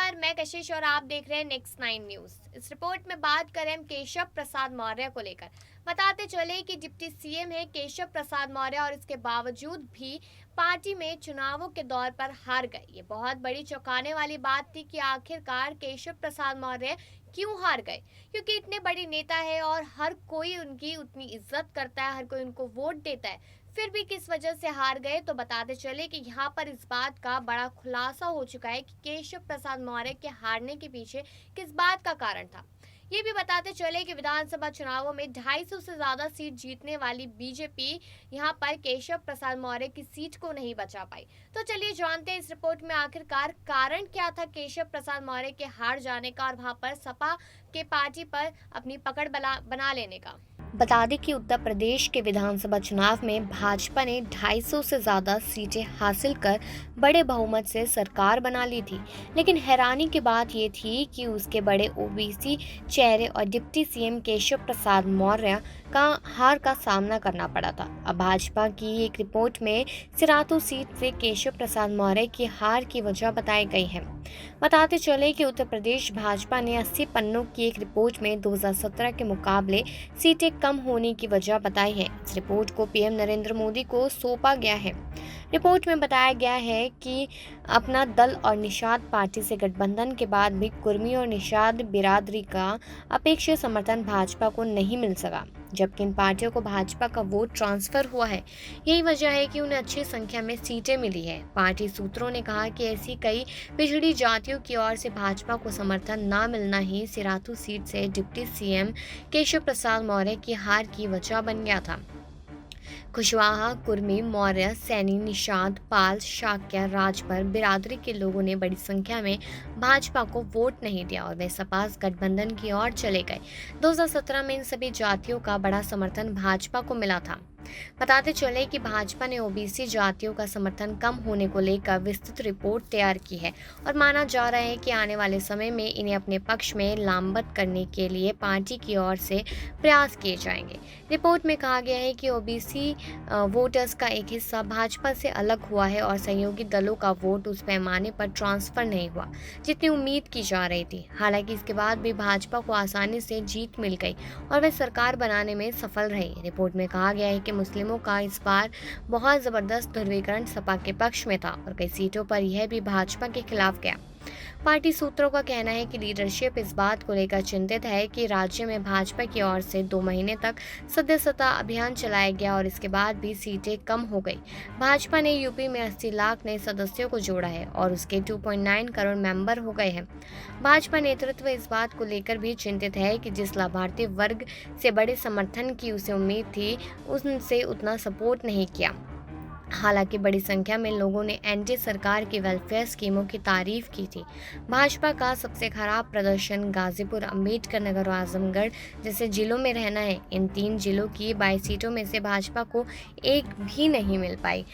नमस्कार, मैं कशिश और आप देख रहे हैं नेक्स्ट 9 न्यूज। इस रिपोर्ट में बात करें हम केशव प्रसाद मौर्य को लेकर। बताते चले कि डिप्टी सीएम है केशव प्रसाद मौर्य और इसके बावजूद भी पार्टी में चुनावों के दौर पर हार गए। ये बहुत बड़ी चौंकाने वाली बात थी कि आखिरकार केशव प्रसाद मौर्य क्यों हार गए, क्योंकि इतने बड़े नेता है और हर कोई उनकी उतनी इज्जत करता है, हर कोई उनको वोट देता है, फिर भी किस वजह से हार गए। तो बताते चले कि यहाँ पर इस बात का बड़ा खुलासा हो चुका है कि केशव प्रसाद मौर्य के हारने के पीछे किस बात का कारण था। ये भी बताते चले कि विधानसभा चुनावों में 250 से ज्यादा सीट जीतने वाली बीजेपी यहाँ पर केशव प्रसाद मौर्य की सीट को नहीं बचा पाई। तो चलिए जानते हैं इस रिपोर्ट में आखिरकार कारण क्या था केशव प्रसाद मौर्य के हार जाने का और वहां पर सपा के पार्टी पर अपनी पकड़ बना लेने का। बता दें कि उत्तर प्रदेश के विधानसभा चुनाव में भाजपा ने 250 से ज्यादा सीटें हासिल कर बड़े बहुमत से सरकार बना ली थी, लेकिन हैरानी की बात ये थी कि उसके बड़े ओबीसी चेहरे और डिप्टी सीएम केशव प्रसाद मौर्य का हार का सामना करना पड़ा था। अब भाजपा की एक रिपोर्ट में सिराथू सीट से केशव प्रसाद मौर्य की हार की वजह बताई गई है। बताते चले कि उत्तर प्रदेश भाजपा ने 80 पन्नों की एक रिपोर्ट में 2017 के मुकाबले सीटें कम होने की वजह बताई है। इस रिपोर्ट को पीएम नरेंद्र मोदी को सौंपा गया है। रिपोर्ट में बताया गया है कि अपना दल और निषाद पार्टी से गठबंधन के बाद भी कुर्मी और निषाद बिरादरी का अपेक्षित समर्थन भाजपा को नहीं मिल सका, जबकि इन पार्टियों को भाजपा का वोट ट्रांसफर हुआ है। यही वजह है कि उन्हें अच्छी संख्या में सीटें मिली है। पार्टी सूत्रों ने कहा कि ऐसी कई पिछड़ी जातियों की ओर से भाजपा को समर्थन न मिलना ही सिराथू सीट से डिप्टी सीएम केशव प्रसाद मौर्य की हार की वजह बन गया था। कुशवाहा, कुर्मी, मौर्य, सैनी, निषाद, पाल, शाक्य, राजभर बिरादरी के लोगों ने बड़ी संख्या में भाजपा को वोट नहीं दिया और वे सपा गठबंधन की ओर चले गए। 2017 में इन सभी जातियों का बड़ा समर्थन भाजपा को मिला था। बताते चले कि भाजपा ने ओबीसी जातियों का समर्थन कम होने को लेकर विस्तृत रिपोर्ट तैयार की है और माना जा रहा है कि आने वाले समय में इन्हें अपने पक्ष में लामबंद करने के लिए पार्टी की ओर से प्रयास किए जाएंगे। रिपोर्ट में कहा गया है कि ओबीसी वोटर्स का एक हिस्सा भाजपा से अलग हुआ है और सहयोगी दलों का वोट उस पैमाने पर ट्रांसफर नहीं हुआ जितनी उम्मीद की जा रही थी। हालांकि इसके बाद भी भाजपा को आसानी से जीत मिल गई और वे सरकार बनाने में सफल रही। रिपोर्ट में कहा गया है कि मुस्लिमों का इस बार बहुत जबरदस्त ध्रुवीकरण सपा के पक्ष में था और कई सीटों पर यह भी भाजपा के खिलाफ गया। पार्टी सूत्रों का कहना है कि लीडरशिप इस बात को लेकर चिंतित है कि राज्य में भाजपा की ओर से 2 महीने तक सदस्यता अभियान चलाया गया और इसके बाद भी सीटें कम हो गई। भाजपा ने यूपी में 80 लाख नए सदस्यों को जोड़ा है और उसके 2.9 करोड़ मेंबर हो गए हैं। भाजपा नेतृत्व इस बात को लेकर भी चिंतित है कि जिस लाभार्थी वर्ग से बड़े समर्थन की उसे उम्मीद थी, उनसे उतना सपोर्ट नहीं किया। हालांकि बड़ी संख्या में लोगों ने एनडीए सरकार की वेलफेयर स्कीमों की तारीफ की थी। भाजपा का सबसे खराब प्रदर्शन गाजीपुर, अंबेडकर नगर और आजमगढ़ जैसे जिलों में रहना है। इन 3 जिलों की 22 सीटों में से भाजपा को एक भी नहीं मिल पाई।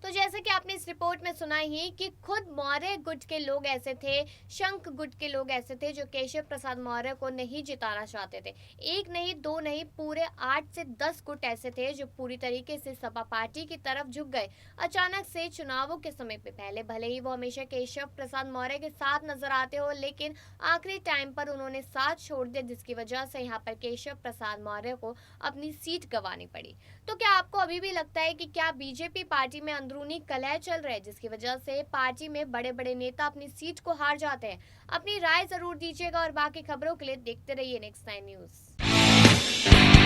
तो जैसे कि आपने इस रिपोर्ट में सुना ही कि खुद मौर्य गुट के लोग ऐसे थे, शंख गुट के लोग ऐसे थे जो केशव प्रसाद मौर्य को नहीं जिताना चाहते थे। एक नहीं, 2 नहीं, पूरे 8 से 10 गुट ऐसे थे जो पूरी तरीके से सपा पार्टी की तरफ झुक गए अचानक से चुनावों के समय पे। पहले भले ही वो हमेशा केशव प्रसाद मौर्य के साथ नजर आते हो, लेकिन आखिरी टाइम पर उन्होंने साथ छोड़ दिया, जिसकी वजह से यहाँ पर केशव प्रसाद मौर्य को अपनी सीट गंवानी पड़ी। तो क्या आपको अभी भी लगता है कि क्या बीजेपी पार्टी में अंदरूनी कलह चल रहा है जिसकी वजह से पार्टी में बड़े बड़े नेता अपनी सीट को हार जाते हैं? अपनी राय जरूर दीजिएगा और बाकी खबरों के लिए देखते रहिए नेक्स्ट 9 न्यूज।